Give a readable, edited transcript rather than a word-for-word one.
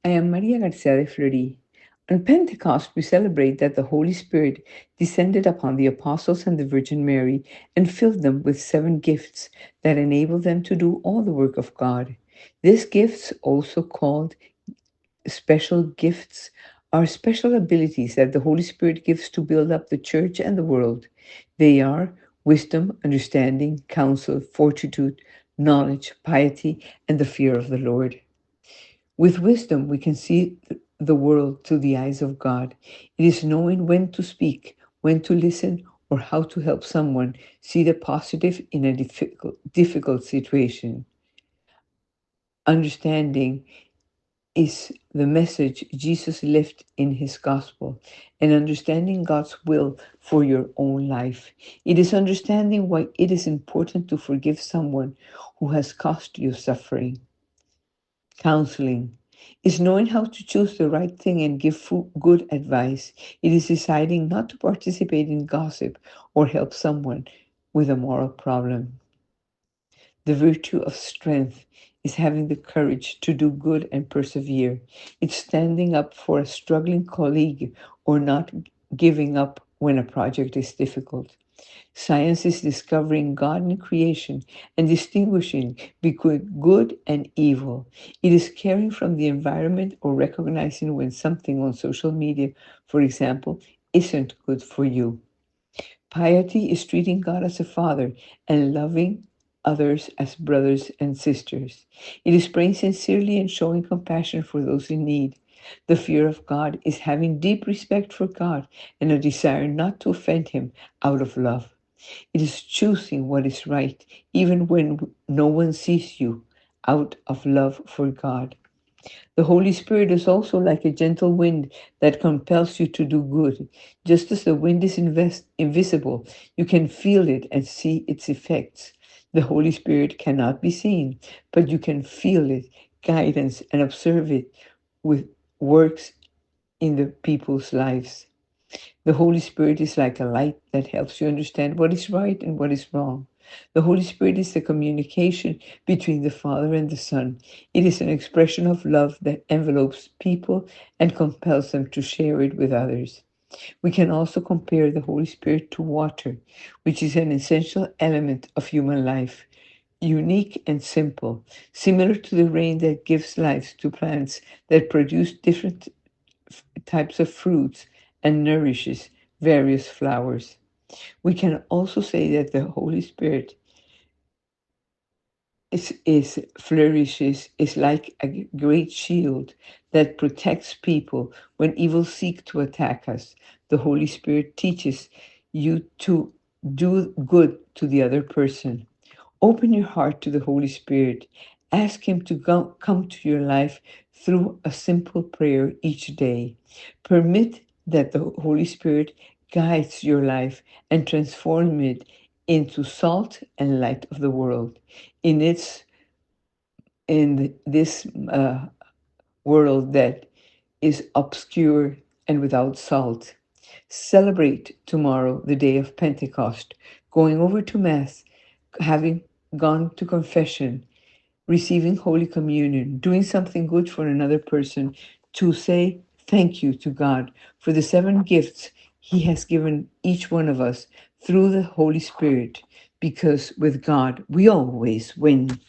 I am Maria Garcia de Fleury. On Pentecost, we celebrate that the Holy Spirit descended upon the apostles and the Virgin Mary and filled them with seven gifts that enable them to do all the work of God. These gifts, also called special gifts, are special abilities that the Holy Spirit gives to build up the church and the world. They are wisdom, understanding, counsel, fortitude, knowledge, piety, and the fear of the Lord. With wisdom, we can see the world through the eyes of God. It is knowing when to speak, when to listen, or how to help someone see the positive in a difficult situation. Understanding is the message Jesus left in his gospel and understanding God's will for your own life. It is understanding why it is important to forgive someone who has caused you suffering. Counseling is knowing how to choose the right thing and give good advice. It is deciding not to participate in gossip or help someone with a moral problem. The virtue of strength is having the courage to do good and persevere. It's standing up for a struggling colleague or not giving up when a project is difficult. Science is discovering God in creation and distinguishing between good and evil. It is caring from the environment or recognizing when something on social media, for example, isn't good for you. Piety is treating God as a father and loving others as brothers and sisters. It is praying sincerely and showing compassion for those in need. The fear of God is having deep respect for God and a desire not to offend Him out of love. It is choosing what is right, even when no one sees you, out of love for God. The Holy Spirit is also like a gentle wind that compels you to do good. Just as the wind is invisible, you can feel it and see its effects. The Holy Spirit cannot be seen, but you can feel it, guidance, and observe it with works in the people's lives. The Holy Spirit is like a light that helps you understand what is right and what is wrong. The Holy Spirit is the communication between the Father and the Son. It is an expression of love that envelopes people and compels them to share it with others. We can also compare the Holy Spirit to water, which is an essential element of human life, unique and simple, similar to the rain that gives life to plants that produce different types of fruits and nourishes various flowers. We can also say that the Holy Spirit is flourishes is like a great shield that protects people when evil seek to attack us. The Holy Spirit teaches you to do good to the other person. Open your heart to the Holy Spirit. Ask Him to come to your life through a simple prayer each day. Permit that the Holy Spirit guides your life and transform it into salt and light of the world. In its in this world that is obscure and without salt. Celebrate tomorrow the day of Pentecost, going over to Mass, having gone to confession, receiving Holy Communion, doing something good for another person, to say thank you to God for the seven gifts He has given each one of us through the Holy Spirit, because with God we always win.